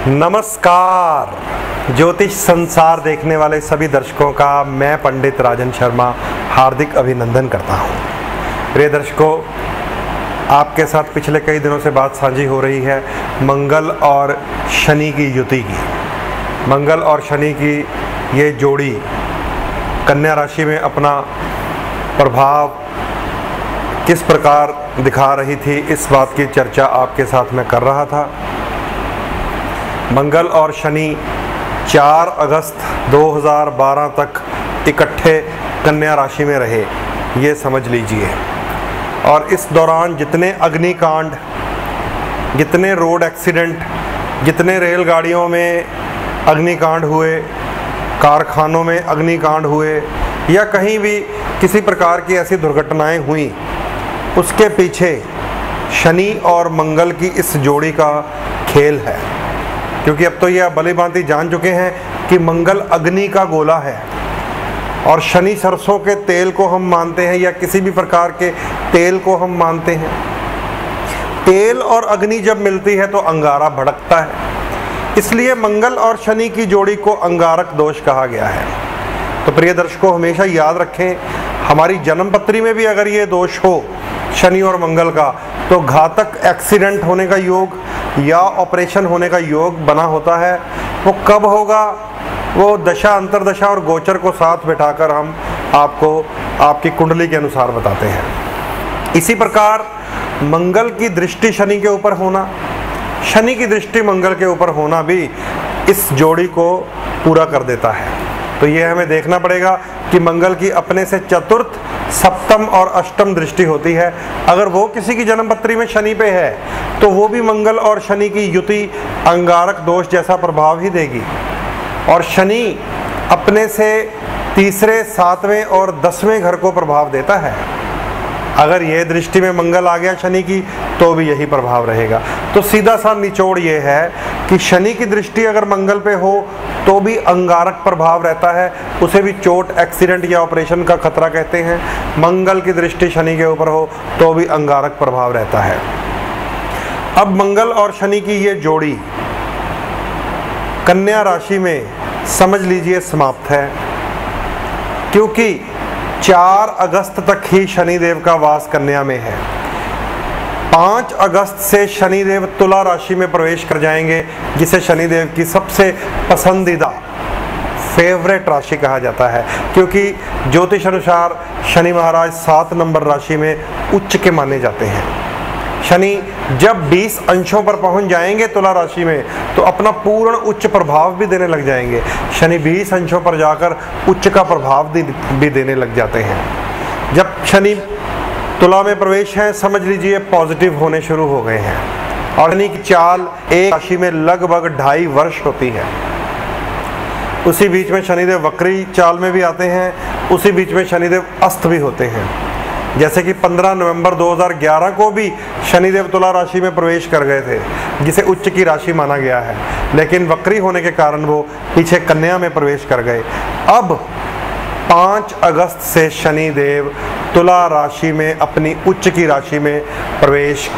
नमस्कार। ज्योतिष संसार देखने वाले सभी दर्शकों का मैं पंडित राजन शर्मा हार्दिक अभिनंदन करता हूं। प्रिय दर्शकों, आपके साथ पिछले कई दिनों से बात साझी हो रही है मंगल और शनि की युति की। मंगल और शनि की ये जोड़ी कन्या राशि में अपना प्रभाव किस प्रकार दिखा रही थी, इस बात की चर्चा आपके साथ मैं कर रहा था। मंगल और शनि 4 अगस्त 2012 तक इकट्ठे कन्या राशि में रहे, ये समझ लीजिए। और इस दौरान जितने अग्निकांड, जितने रोड एक्सीडेंट, जितने रेलगाड़ियों में अग्निकांड हुए, कारखानों में अग्निकांड हुए या कहीं भी किसी प्रकार की ऐसी दुर्घटनाएं हुई, उसके पीछे शनि और मंगल की इस जोड़ी का खेल है। क्योंकि अब तो ये आप भली भांति जान चुके हैं कि मंगल अग्नि का गोला है और शनि सरसों के तेल को हम मानते हैं या किसी भी प्रकार के तेल को हम मानते हैं। तेल और अग्नि जब मिलती है तो अंगारा भड़कता है, इसलिए मंगल और शनि की जोड़ी को अंगारक दोष कहा गया है। तो प्रिय दर्शकों, हमेशा याद रखें, हमारी जन्मपत्री में भी अगर ये दोष हो शनि और मंगल का, तो घातक एक्सीडेंट होने का योग या ऑपरेशन होने का योग बना होता है। वो कब होगा, वो दशा, अंतरदशा और गोचर को साथ बिठाकर हम आपको आपकी कुंडली के अनुसार बताते हैं। इसी प्रकार मंगल की दृष्टि शनि के ऊपर होना, शनि की दृष्टि मंगल के ऊपर होना भी इस जोड़ी को पूरा कर देता है। तो ये हमें देखना पड़ेगा कि मंगल की अपने से चतुर्थ, सप्तम और अष्टम दृष्टि होती है। अगर वो किसी की जन्मपत्री में शनि पे है तो वो भी मंगल और शनि की युति अंगारक दोष जैसा प्रभाव ही देगी। और शनि अपने से तीसरे, 7वें और 10वें घर को प्रभाव देता है। अगर ये दृष्टि में मंगल आ गया शनि की तो भी यही प्रभाव रहेगा। तो सीधा सा निचोड़ ये है कि शनि की दृष्टि अगर मंगल पे हो तो भी अंगारक प्रभाव रहता है, उसे भी चोट, एक्सीडेंट या ऑपरेशन का खतरा कहते हैं। मंगल की दृष्टि शनि के ऊपर हो तो भी अंगारक प्रभाव रहता है। अब मंगल और शनि की ये जोड़ी कन्या राशि में समझ लीजिए समाप्त है, क्योंकि 4 अगस्त तक ही शनिदेव का वास कन्या में है। 5 अगस्त से शनिदेव तुला राशि में प्रवेश कर जाएंगे, जिसे शनिदेव की सबसे पसंदीदा फेवरेट राशि कहा जाता है। क्योंकि ज्योतिष अनुसार शनि महाराज 7 नंबर राशि में उच्च के माने जाते हैं। शनि जब 20 अंशों पर पहुंच जाएंगे तुला राशि में तो अपना पूर्ण उच्च प्रभाव भी देने लग जाएंगे। शनि 20 अंशों पर जाकर उच्च का प्रभाव भी देने लग जाते हैं। जब शनि तुला में प्रवेश है, समझ लीजिए पॉजिटिव होने शुरू हो गए हैं। और शनि की चाल एक राशि में लगभग 2.5 वर्ष होती है। उसी बीच में शनिदेव वक्री चाल में भी आते हैं, उसी बीच में शनिदेव अस्त भी होते हैं। जैसे कि 15 नवंबर 2011 को भी शनिदेव तुला राशि में प्रवेश कर गए थे, जिसे उच्च की राशि माना गया है, लेकिन वक्री होने के कारण वो पीछे कन्या में प्रवेश कर गए। अब 5 अगस्त से शनिदेव तुला राशि में अपनी उच्च की राशि में प्रवेश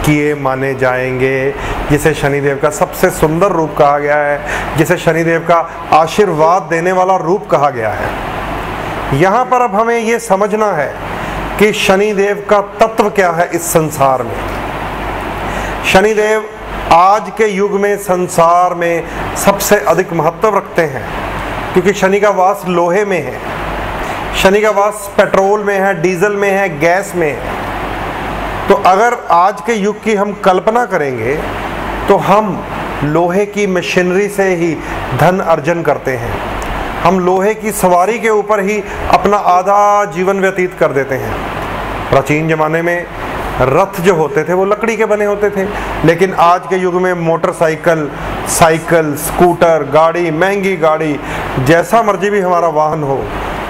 किए माने जाएंगे, जिसे शनिदेव का सबसे सुंदर रूप कहा गया है, जिसे शनिदेव का आशीर्वाद देने वाला रूप कहा गया है। यहाँ पर अब हमें ये समझना है कि शनिदेव का तत्व क्या है इस संसार में। शनिदेव आज के युग में संसार में सबसे अधिक महत्व रखते हैं, क्योंकि शनि का वास लोहे में है, शनि का वास पेट्रोल में है, डीजल में है, गैस में है। तो अगर आज के युग की हम कल्पना करेंगे तो हम लोहे की मशीनरी से ही धन अर्जन करते हैं। हम लोहे की सवारी के ऊपर ही अपना आधा जीवन व्यतीत कर देते हैं। प्राचीन जमाने में रथ जो होते थे वो लकड़ी के बने होते थे, लेकिन आज के युग में मोटरसाइकिल, साइकिल, स्कूटर, गाड़ी, महंगी गाड़ी, जैसा मर्जी भी हमारा वाहन हो,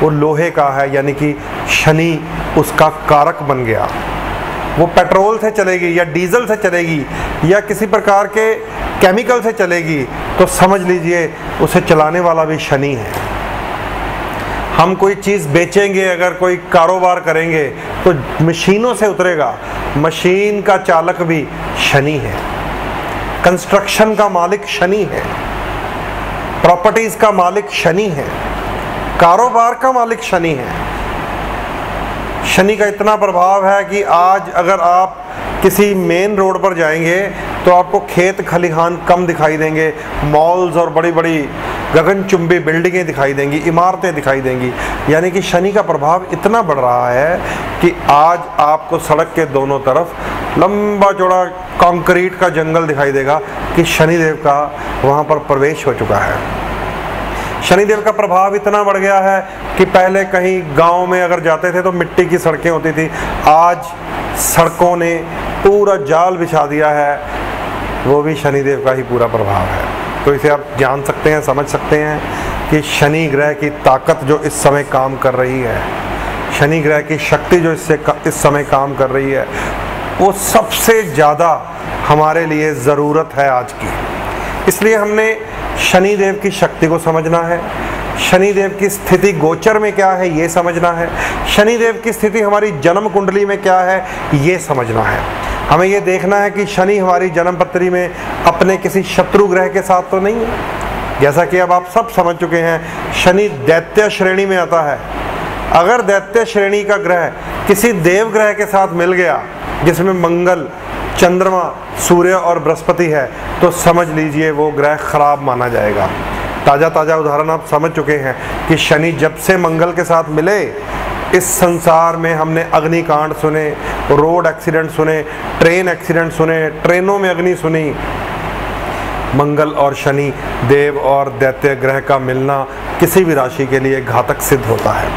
वो लोहे का है, यानी कि शनि उसका कारक बन गया। वो पेट्रोल से चलेगी या डीजल से चलेगी या किसी प्रकार के केमिकल से चलेगी, तो समझ लीजिए उसे चलाने वाला भी शनि है। हम कोई चीज़ बेचेंगे, अगर कोई कारोबार करेंगे तो मशीनों से उतरेगा, मशीन का चालक भी शनि है। कंस्ट्रक्शन का मालिक शनि है, प्रॉपर्टीज का मालिक शनि है, कारोबार का मालिक शनि है। शनि का इतना प्रभाव है कि आज अगर आप किसी मेन रोड पर जाएंगे तो आपको खेत खलिहान कम दिखाई देंगे, मॉल्स और बड़ी बड़ी गगनचुंबी बिल्डिंगें दिखाई देंगी, इमारतें दिखाई देंगी। यानी कि शनि का प्रभाव इतना बढ़ रहा है कि आज आपको सड़क के दोनों तरफ लंबा चौड़ा कंक्रीट का जंगल दिखाई देगा कि शनिदेव का वहाँ पर प्रवेश हो चुका है। शनिदेव का प्रभाव इतना बढ़ गया है कि पहले कहीं गांव में अगर जाते थे तो मिट्टी की सड़कें होती थी, आज सड़कों ने पूरा जाल बिछा दिया है, वो भी शनिदेव का ही पूरा प्रभाव है। तो इसे आप जान सकते हैं, समझ सकते हैं कि शनि ग्रह की ताकत जो इस समय काम कर रही है, शनि ग्रह की शक्ति जो इस समय काम कर रही है, वो सबसे ज़्यादा हमारे लिए ज़रूरत है आज की। इसलिए हमने शनिदेव की शक्ति को समझना है, शनिदेव की स्थिति गोचर में क्या है ये समझना है, शनिदेव की स्थिति हमारी जन्म कुंडली में क्या है ये समझना है। हमें ये देखना है कि शनि हमारी जन्म पत्री में अपने किसी शत्रु ग्रह के साथ तो नहीं है। जैसा कि अब आप सब समझ चुके हैं, शनि दैत्य श्रेणी में आता है। अगर दैत्य श्रेणी का ग्रह किसी देव ग्रह के साथ मिल गया जिसमें मंगल, चंद्रमा, सूर्य और बृहस्पति है, तो समझ लीजिए वो ग्रह खराब माना जाएगा। ताज़ा उदाहरण आप समझ चुके हैं कि शनि जब से मंगल के साथ मिले, इस संसार में हमने अग्निकांड सुने, रोड एक्सीडेंट सुने, ट्रेन एक्सीडेंट सुने, ट्रेनों में अग्नि सुनी। मंगल और शनि, देव और दैत्य ग्रह का मिलना किसी भी राशि के लिए घातक सिद्ध होता है।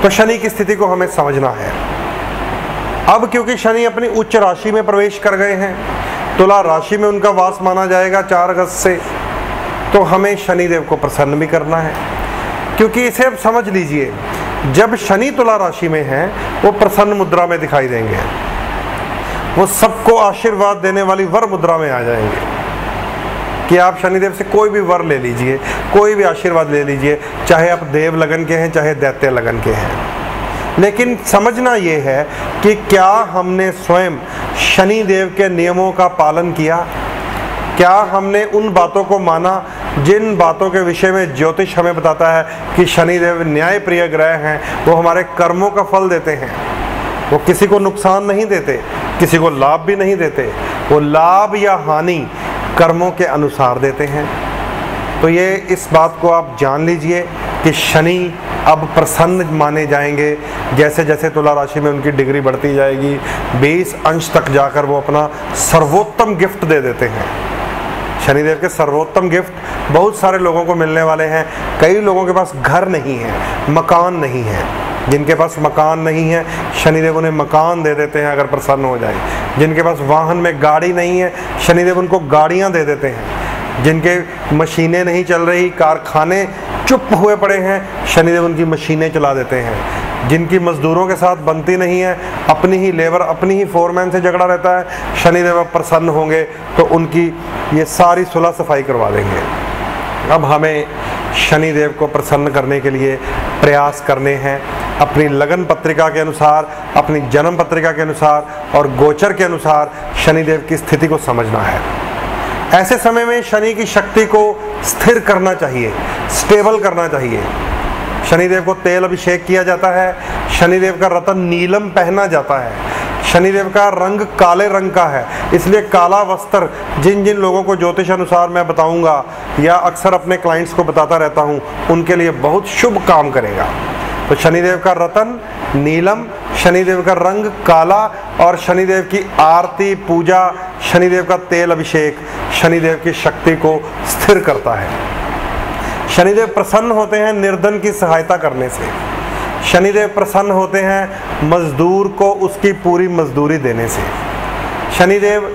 तो शनि की स्थिति को हमें समझना है। अब क्योंकि शनि अपनी उच्च राशि में प्रवेश कर गए हैं, तुला राशि में उनका वास माना जाएगा 4 अगस्त से, तो हमें शनिदेव को प्रसन्न भी करना है। क्योंकि इसे अब समझ लीजिए, जब शनि तुला राशि में है वो प्रसन्न मुद्रा में दिखाई देंगे, वो सबको आशीर्वाद देने वाली वर मुद्रा में आ जाएंगे कि आप शनिदेव से कोई भी वर ले लीजिए, कोई भी आशीर्वाद ले लीजिए, चाहे आप देव लगन के हैं चाहे दैत्य लगन के हैं। लेकिन समझना ये है कि क्या हमने स्वयं शनिदेव के नियमों का पालन किया, क्या हमने उन बातों को माना जिन बातों के विषय में ज्योतिष हमें बताता है कि शनिदेव न्याय प्रिय ग्रह हैं, वो हमारे कर्मों का फल देते हैं, वो किसी को नुकसान नहीं देते, किसी को लाभ भी नहीं देते, वो लाभ या हानि कर्मों के अनुसार देते हैं। तो ये इस बात को आप जान लीजिए कि शनि अब प्रसन्न माने जाएंगे। जैसे जैसे तुला राशि में उनकी डिग्री बढ़ती जाएगी, 20 अंश तक जाकर वो अपना सर्वोत्तम गिफ्ट दे देते हैं। शनिदेव के सर्वोत्तम गिफ्ट बहुत सारे लोगों को मिलने वाले हैं। कई लोगों के पास घर नहीं है, मकान नहीं है। जिनके पास मकान नहीं है, शनिदेव उन्हें मकान दे देते हैं अगर प्रसन्न हो जाए। जिनके पास वाहन में गाड़ी नहीं है, शनिदेव उनको गाड़ियां दे देते हैं। जिनके मशीनें नहीं चल रही, कारखाने चुप हुए पड़े हैं, शनिदेव उनकी मशीनें चला देते हैं। जिनकी मजदूरों के साथ बनती नहीं है, अपनी ही लेबर, अपनी ही फोरमैन से झगड़ा रहता है, शनिदेव अब प्रसन्न होंगे तो उनकी ये सारी सुलह सफाई करवा देंगे। अब हमें शनिदेव को प्रसन्न करने के लिए प्रयास करने हैं। अपनी लगन पत्रिका के अनुसार, अपनी जन्म पत्रिका के अनुसार और गोचर के अनुसार शनिदेव की स्थिति को समझना है। ऐसे समय में शनि की शक्ति को स्थिर करना चाहिए, स्टेबल करना चाहिए। शनिदेव को तेल अभिषेक किया जाता है, शनिदेव का रत्न नीलम पहना जाता है, शनिदेव का रंग काले रंग का है। इसलिए काला वस्त्र जिन जिन लोगों को ज्योतिष अनुसार मैं बताऊंगा या अक्सर अपने क्लाइंट्स को बताता रहता हूं, उनके लिए बहुत शुभ काम करेगा। तो शनिदेव का रत्न नीलम, शनिदेव का रंग काला और शनिदेव की आरती पूजा, शनिदेव का तेल अभिषेक शनिदेव की शक्ति को स्थिर करता है। शनिदेव प्रसन्न होते हैं निर्धन की सहायता करने से। शनिदेव प्रसन्न होते हैं मजदूर को उसकी पूरी मजदूरी देने से। शनिदेव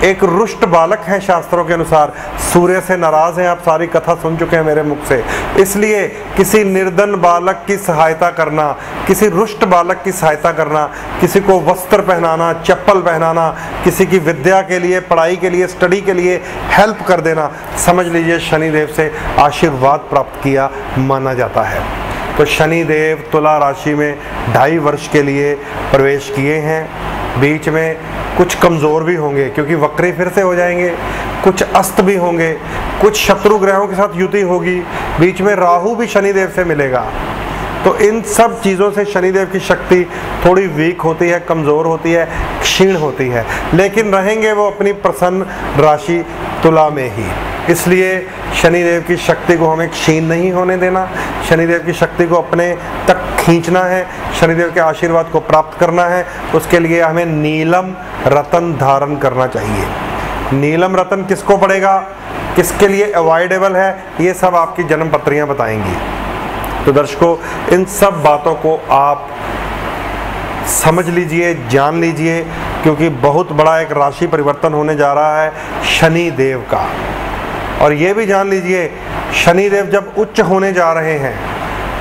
एक रुष्ट बालक है शास्त्रों के अनुसार, सूर्य से नाराज हैं। आप सारी कथा सुन चुके हैं मेरे मुख से। इसलिए किसी निर्धन बालक की सहायता करना, किसी रुष्ट बालक की सहायता करना, किसी को वस्त्र पहनाना, चप्पल पहनाना, किसी की विद्या के लिए, पढ़ाई के लिए, स्टडी के लिए हेल्प कर देना, समझ लीजिए शनिदेव से आशीर्वाद प्राप्त किया माना जाता है। तो शनिदेव तुला राशि में 2.5 वर्ष के लिए प्रवेश किए हैं। बीच में कुछ कमज़ोर भी होंगे क्योंकि वक्री फिर से हो जाएंगे। कुछ अस्त भी होंगे, कुछ शत्रु ग्रहों के साथ युति होगी, बीच में राहु भी शनिदेव से मिलेगा। तो इन सब चीज़ों से शनिदेव की शक्ति थोड़ी वीक होती है, कमज़ोर होती है, क्षीण होती है, लेकिन रहेंगे वो अपनी प्रसन्न राशि तुला में ही। इसलिए शनिदेव की शक्ति को हमें क्षीण नहीं होने देना, शनिदेव की शक्ति को अपने तक खींचना है, शनिदेव के आशीर्वाद को प्राप्त करना है। उसके लिए हमें नीलम रतन धारण करना चाहिए। नीलम रतन किसको पड़ेगा, किसके लिए अवॉइडेबल है, ये सब आपकी जन्म पत्रियाँ बताएंगी। तो दर्शकों, इन सब बातों को आप समझ लीजिए, जान लीजिए, क्योंकि बहुत बड़ा एक राशि परिवर्तन होने जा रहा है शनि देव का। और ये भी जान लीजिए, शनि देव जब उच्च होने जा रहे हैं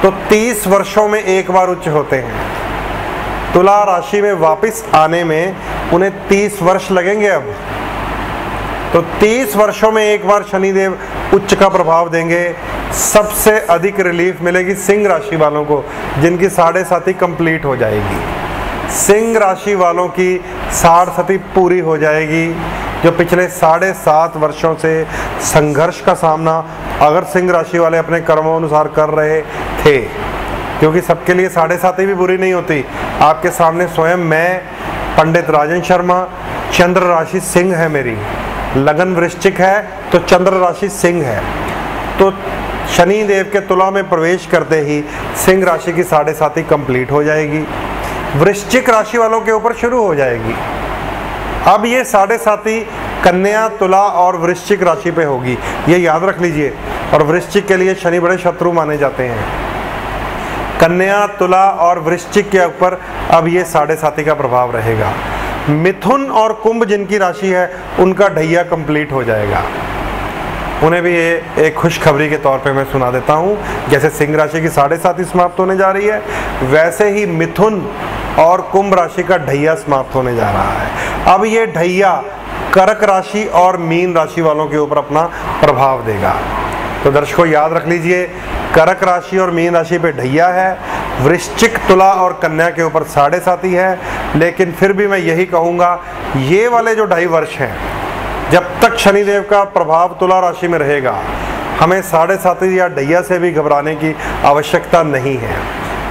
तो 30 वर्षों में एक बार उच्च होते हैं। तुला राशि में वापस आने में उन्हें 30 वर्ष लगेंगे अब। तो 30 वर्षों में एक बार शनिदेव उच्च का प्रभाव देंगे। सबसे अधिक रिलीफ मिलेगी सिंह राशि वालों को, जिनकी 7.5 कंप्लीट हो जाएगी। सिंह राशि वालों की 60 पूरी हो जाएगी। जो पिछले 7.5 वर्षों से संघर्ष का सामना अगर सिंह राशि वाले अपने कर्मों अनुसार कर रहे थे, क्योंकि सबके लिए 7.5 भी बुरी नहीं होती। आपके सामने स्वयं मैं, पंडित राजन शर्मा, चंद्र राशि सिंह है मेरी, लगन वृश्चिक है तो चंद्र राशि सिंह है। तो शनि देव के तुला में प्रवेश करते ही सिंह राशि की 7.5 कंप्लीट हो जाएगी, वृश्चिक राशि वालों के ऊपर शुरू हो जाएगी। अब ये 7.5 कन्या, तुला और वृश्चिक राशि पे होगी, ये याद रख लीजिए। और वृश्चिक के लिए शनि बड़े शत्रु माने जाते हैं। कन्या, तुला और वृश्चिक के ऊपर अब ये 7.5 का प्रभाव रहेगा। मिथुन और कुंभ जिनकी राशि है उनका ढैया कंप्लीट हो जाएगा। उन्हें भी ये एक खुशखबरी के तौर पे मैं सुना देता हूँ। जैसे सिंह राशि की 7.5 समाप्त होने जा रही है, वैसे ही मिथुन और कुंभ राशि का ढैया समाप्त होने जा रहा है। अब ये ढैया कर्क राशि और मीन राशि वालों के ऊपर अपना प्रभाव देगा। तो दर्शकों याद रख लीजिए, कर्क राशि और मीन राशि पे ढैया है, वृश्चिक, तुला और कन्या के ऊपर 7.5 है। लेकिन फिर भी मैं यही कहूँगा, ये वाले जो 2.5 वर्ष हैं, जब तक शनिदेव का प्रभाव तुला राशि में रहेगा, हमें 7.5 या ढैया से भी घबराने की आवश्यकता नहीं है,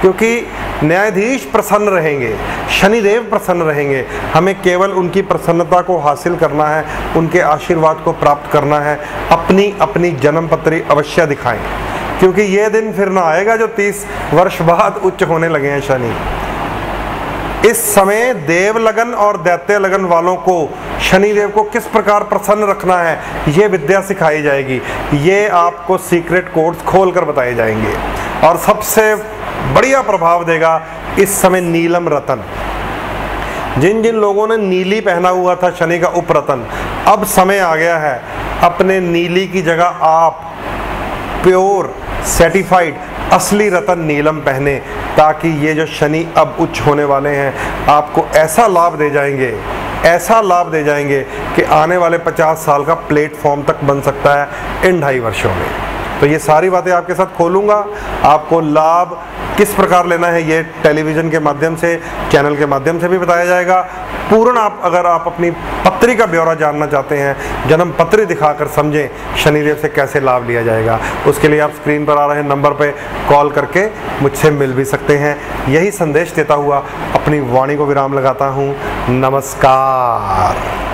क्योंकि न्यायाधीश प्रसन्न रहेंगे, शनिदेव प्रसन्न रहेंगे। हमें केवल उनकी प्रसन्नता को हासिल करना है, उनके आशीर्वाद को प्राप्त करना है। अपनी अपनी जन्म पत्री अवश्य दिखाएं, क्योंकि ये दिन फिर ना आएगा जो 30 वर्ष बाद उच्च होने लगे हैं शनि। इस समय देव लगन और दैत्य लगन वालों को शनिदेव को किस प्रकार प्रसन्न रखना है, ये विद्या सिखाई जाएगी। ये आपको सीक्रेट कोड्स खोलकर बताए जाएंगे। और सबसे बढ़िया प्रभाव देगा इस समय नीलम रतन। जिन जिन लोगों ने नीली पहना हुआ था शनि का उपरतन, अब समय आ गया है अपने नीली की जगह आप प्योर सर्टिफाइड असली रतन नीलम पहने, ताकि ये जो शनि अब उच्च होने वाले हैं आपको ऐसा लाभ दे जाएंगे, ऐसा लाभ दे जाएंगे कि आने वाले 50 साल का प्लेटफॉर्म तक बन सकता है इन 2.5 वर्षों में। तो ये सारी बातें आपके साथ खोलूँगा। आपको लाभ किस प्रकार लेना है ये टेलीविज़न के माध्यम से, चैनल के माध्यम से भी बताया जाएगा। पूर्ण अगर आप अपनी पत्री का ब्यौरा जानना चाहते हैं, जन्म पत्री दिखाकर समझें शनिदेव से कैसे लाभ लिया जाएगा, उसके लिए आप स्क्रीन पर आ रहे नंबर पर कॉल करके मुझसे मिल भी सकते हैं। यही संदेश देता हुआ अपनी वाणी को विराम लगाता हूँ। नमस्कार।